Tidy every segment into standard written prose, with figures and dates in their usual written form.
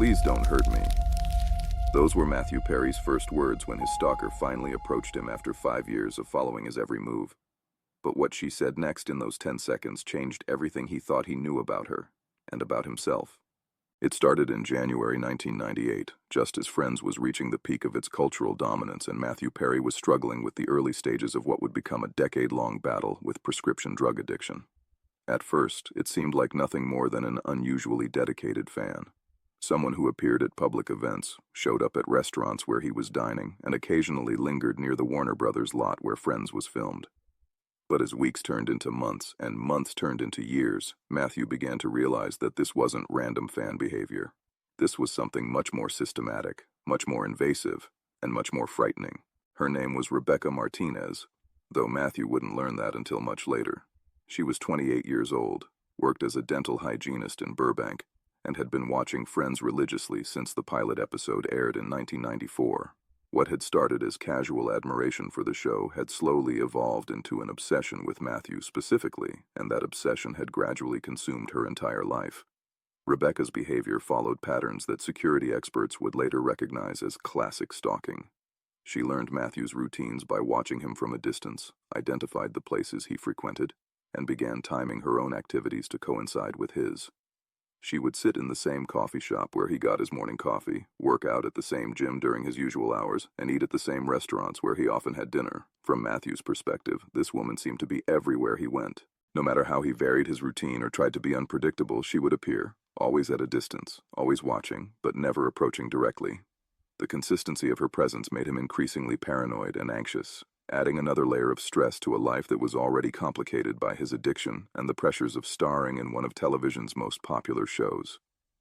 Please don't hurt me. Those were Matthew Perry's first words when his stalker finally approached him after 5 years of following his every move. But what she said next in those 10 seconds changed everything he thought he knew about her, and about himself. It started in January 1998, just as Friends was reaching the peak of its cultural dominance and Matthew Perry was struggling with the early stages of what would become a decade-long battle with prescription drug addiction. At first, it seemed like nothing more than an unusually dedicated fan. Someone who appeared at public events, showed up at restaurants where he was dining, and occasionally lingered near the Warner Brothers lot where Friends was filmed. But as weeks turned into months, and months turned into years, Matthew began to realize that this wasn't random fan behavior. This was something much more systematic, much more invasive, and much more frightening. Her name was Rebecca Martinez, though Matthew wouldn't learn that until much later. She was 28 years old, worked as a dental hygienist in Burbank, and had been watching Friends religiously since the pilot episode aired in 1994. What had started as casual admiration for the show had slowly evolved into an obsession with Matthew specifically, and that obsession had gradually consumed her entire life. Rebecca's behavior followed patterns that security experts would later recognize as classic stalking. She learned Matthew's routines by watching him from a distance, identified the places he frequented, and began timing her own activities to coincide with his. She would sit in the same coffee shop where he got his morning coffee, work out at the same gym during his usual hours, and eat at the same restaurants where he often had dinner. From Matthew's perspective, this woman seemed to be everywhere he went. No matter how he varied his routine or tried to be unpredictable, she would appear, always at a distance, always watching, but never approaching directly. The consistency of her presence made him increasingly paranoid and anxious, adding another layer of stress to a life that was already complicated by his addiction and the pressures of starring in one of television's most popular shows.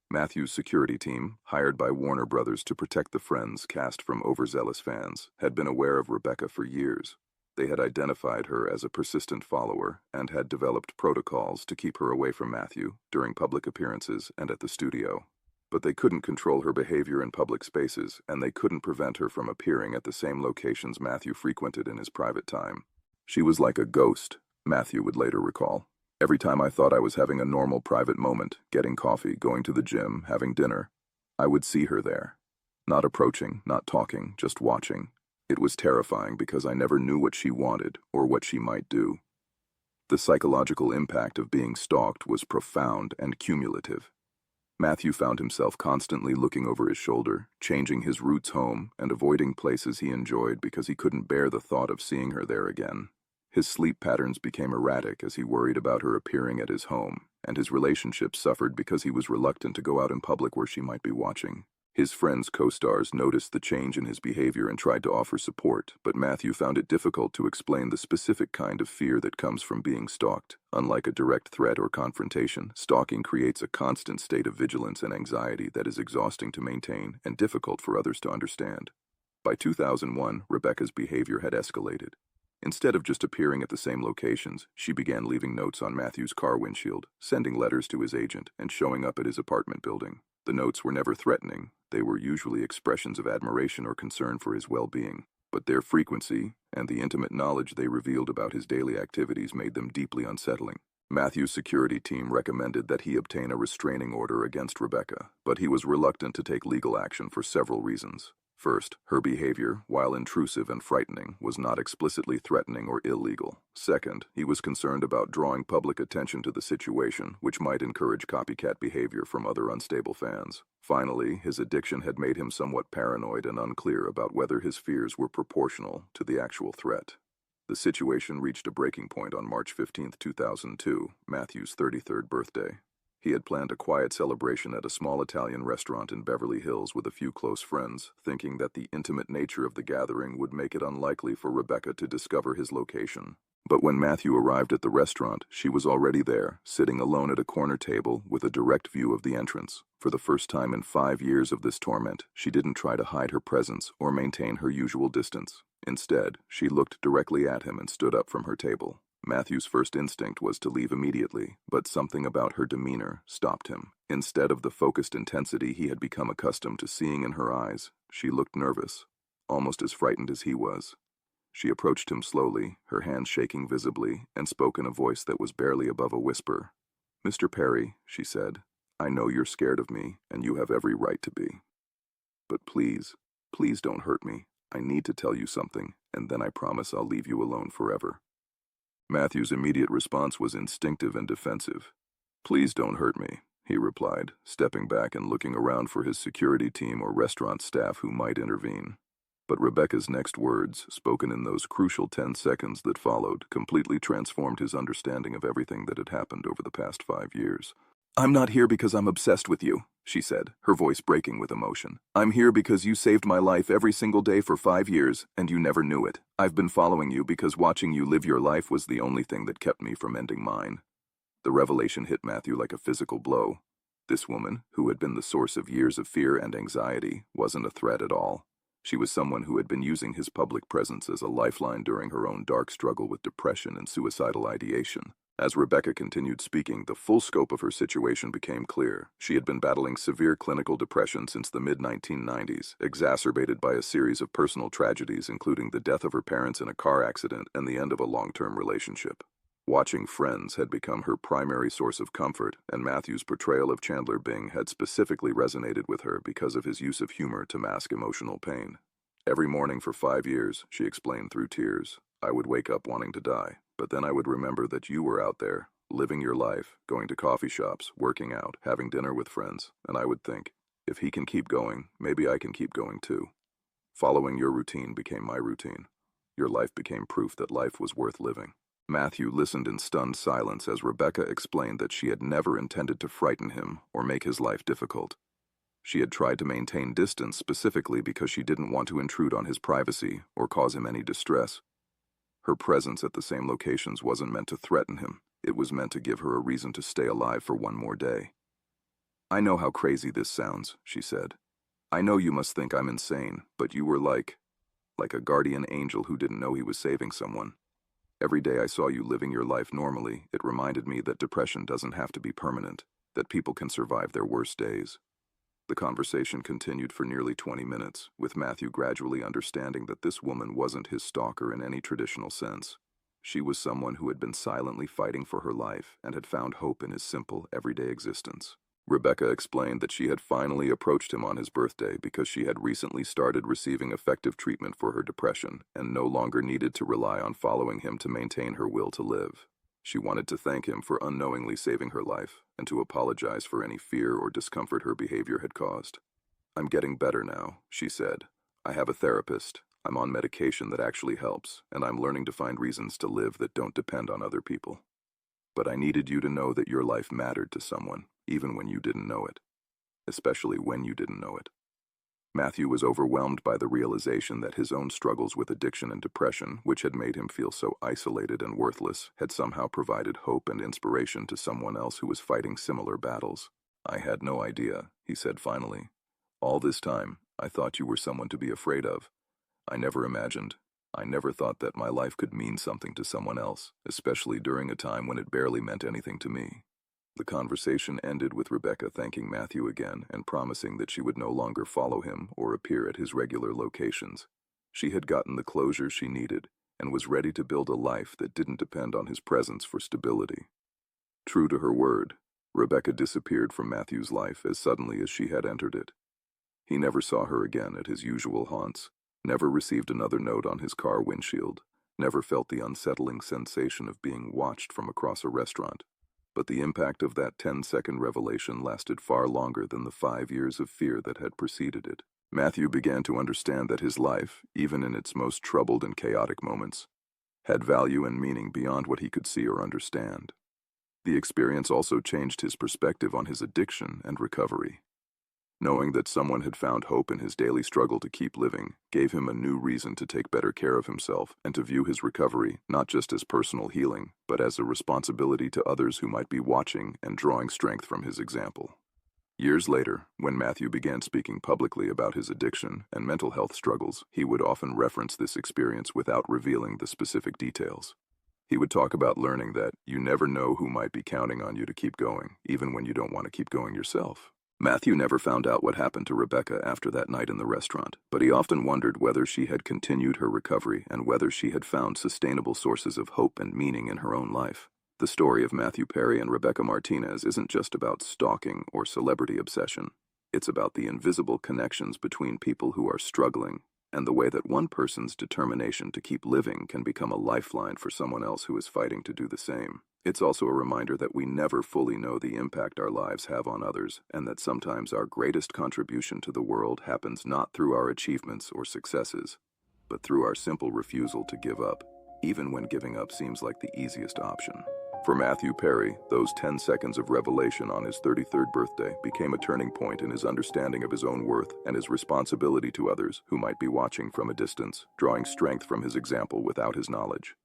Matthew's security team, hired by Warner Brothers to protect the Friends cast from overzealous fans, had been aware of Rebecca for years. They had identified her as a persistent follower and had developed protocols to keep her away from Matthew during public appearances and at the studio. But they couldn't control her behavior in public spaces, and they couldn't prevent her from appearing at the same locations Matthew frequented in his private time. She was like a ghost, Matthew would later recall. Every time I thought I was having a normal private moment, getting coffee, going to the gym, having dinner, I would see her there. Not approaching, not talking, just watching. It was terrifying because I never knew what she wanted or what she might do. The psychological impact of being stalked was profound and cumulative. Matthew found himself constantly looking over his shoulder, changing his routes home, and avoiding places he enjoyed because he couldn't bear the thought of seeing her there again. His sleep patterns became erratic as he worried about her appearing at his home, and his relationships suffered because he was reluctant to go out in public where she might be watching. His Friends co-stars noticed the change in his behavior and tried to offer support, but Matthew found it difficult to explain the specific kind of fear that comes from being stalked. Unlike a direct threat or confrontation, stalking creates a constant state of vigilance and anxiety that is exhausting to maintain and difficult for others to understand. By 2001, Rebecca's behavior had escalated. Instead of just appearing at the same locations, she began leaving notes on Matthew's car windshield, sending letters to his agent, and showing up at his apartment building. The notes were never threatening. They were usually expressions of admiration or concern for his well-being. But their frequency and the intimate knowledge they revealed about his daily activities made them deeply unsettling. Matthew's security team recommended that he obtain a restraining order against Rebecca, but he was reluctant to take legal action for several reasons. First, her behavior, while intrusive and frightening, was not explicitly threatening or illegal. Second, he was concerned about drawing public attention to the situation, which might encourage copycat behavior from other unstable fans. Finally, his addiction had made him somewhat paranoid and unclear about whether his fears were proportional to the actual threat. The situation reached a breaking point on March 15, 2002, Matthew's 33rd birthday. He had planned a quiet celebration at a small Italian restaurant in Beverly Hills with a few close friends, thinking that the intimate nature of the gathering would make it unlikely for Rebecca to discover his location. But when Matthew arrived at the restaurant, she was already there, sitting alone at a corner table with a direct view of the entrance. For the first time in 5 years of this torment, she didn't try to hide her presence or maintain her usual distance. Instead, she looked directly at him and stood up from her table. Matthew's first instinct was to leave immediately, but something about her demeanor stopped him. Instead of the focused intensity he had become accustomed to seeing in her eyes, she looked nervous, almost as frightened as he was. She approached him slowly, her hands shaking visibly, and spoke in a voice that was barely above a whisper. "Mr. Perry," she said, I know you're scared of me, and you have every right to be. But please, please don't hurt me. I need to tell you something, and then I promise I'll leave you alone forever. Matthew's immediate response was instinctive and defensive. Please don't hurt me, he replied, stepping back and looking around for his security team or restaurant staff who might intervene. But Rebecca's next words, spoken in those crucial 10 seconds that followed, completely transformed his understanding of everything that had happened over the past 5 years. I'm not here because I'm obsessed with you, she said, her voice breaking with emotion. I'm here because you saved my life every single day for 5 years, and you never knew it. I've been following you because watching you live your life was the only thing that kept me from ending mine. The revelation hit Matthew like a physical blow. This woman, who had been the source of years of fear and anxiety, wasn't a threat at all. She was someone who had been using his public presence as a lifeline during her own dark struggle with depression and suicidal ideation. As Rebecca continued speaking, the full scope of her situation became clear. She had been battling severe clinical depression since the mid-1990s, exacerbated by a series of personal tragedies, including the death of her parents in a car accident and the end of a long-term relationship. Watching Friends had become her primary source of comfort, and Matthew's portrayal of Chandler Bing had specifically resonated with her because of his use of humor to mask emotional pain. Every morning for 5 years, she explained through tears, I would wake up wanting to die, but then I would remember that you were out there, living your life, going to coffee shops, working out, having dinner with friends, and I would think, if he can keep going, maybe I can keep going too. Following your routine became my routine. Your life became proof that life was worth living. Matthew listened in stunned silence as Rebecca explained that she had never intended to frighten him or make his life difficult. She had tried to maintain distance specifically because she didn't want to intrude on his privacy or cause him any distress. Her presence at the same locations wasn't meant to threaten him. It was meant to give her a reason to stay alive for one more day. I know how crazy this sounds, she said. I know you must think I'm insane, but you were like a guardian angel who didn't know he was saving someone. Every day I saw you living your life normally, it reminded me that depression doesn't have to be permanent, that people can survive their worst days. The conversation continued for nearly 20 minutes, with Matthew gradually understanding that this woman wasn't his stalker in any traditional sense. She was someone who had been silently fighting for her life and had found hope in his simple, everyday existence. Rebecca explained that she had finally approached him on his birthday because she had recently started receiving effective treatment for her depression and no longer needed to rely on following him to maintain her will to live. She wanted to thank him for unknowingly saving her life and to apologize for any fear or discomfort her behavior had caused. I'm getting better now, she said. I have a therapist. I'm on medication that actually helps, and I'm learning to find reasons to live that don't depend on other people. But I needed you to know that your life mattered to someone, even when you didn't know it. Especially when you didn't know it. Matthew was overwhelmed by the realization that his own struggles with addiction and depression, which had made him feel so isolated and worthless, had somehow provided hope and inspiration to someone else who was fighting similar battles. I had no idea, he said finally. All this time, I thought you were someone to be afraid of. I never thought that my life could mean something to someone else, especially during a time when it barely meant anything to me. The conversation ended with Rebecca thanking Matthew again and promising that she would no longer follow him or appear at his regular locations. She had gotten the closure she needed and was ready to build a life that didn't depend on his presence for stability. True to her word, Rebecca disappeared from Matthew's life as suddenly as she had entered it. He never saw her again at his usual haunts, never received another note on his car windshield, never felt the unsettling sensation of being watched from across a restaurant. But the impact of that 10-second revelation lasted far longer than the 5 years of fear that had preceded it. Matthew began to understand that his life, even in its most troubled and chaotic moments, had value and meaning beyond what he could see or understand. The experience also changed his perspective on his addiction and recovery. Knowing that someone had found hope in his daily struggle to keep living gave him a new reason to take better care of himself and to view his recovery not just as personal healing, but as a responsibility to others who might be watching and drawing strength from his example. Years later, when Matthew began speaking publicly about his addiction and mental health struggles, he would often reference this experience without revealing the specific details. He would talk about learning that you never know who might be counting on you to keep going, even when you don't want to keep going yourself. Matthew never found out what happened to Rebecca after that night in the restaurant, but he often wondered whether she had continued her recovery and whether she had found sustainable sources of hope and meaning in her own life. The story of Matthew Perry and Rebecca Martinez isn't just about stalking or celebrity obsession. It's about the invisible connections between people who are struggling, and the way that one person's determination to keep living can become a lifeline for someone else who is fighting to do the same. It's also a reminder that we never fully know the impact our lives have on others, and that sometimes our greatest contribution to the world happens not through our achievements or successes, but through our simple refusal to give up, even when giving up seems like the easiest option. For Matthew Perry, those 10 seconds of revelation on his 33rd birthday became a turning point in his understanding of his own worth and his responsibility to others who might be watching from a distance, drawing strength from his example without his knowledge.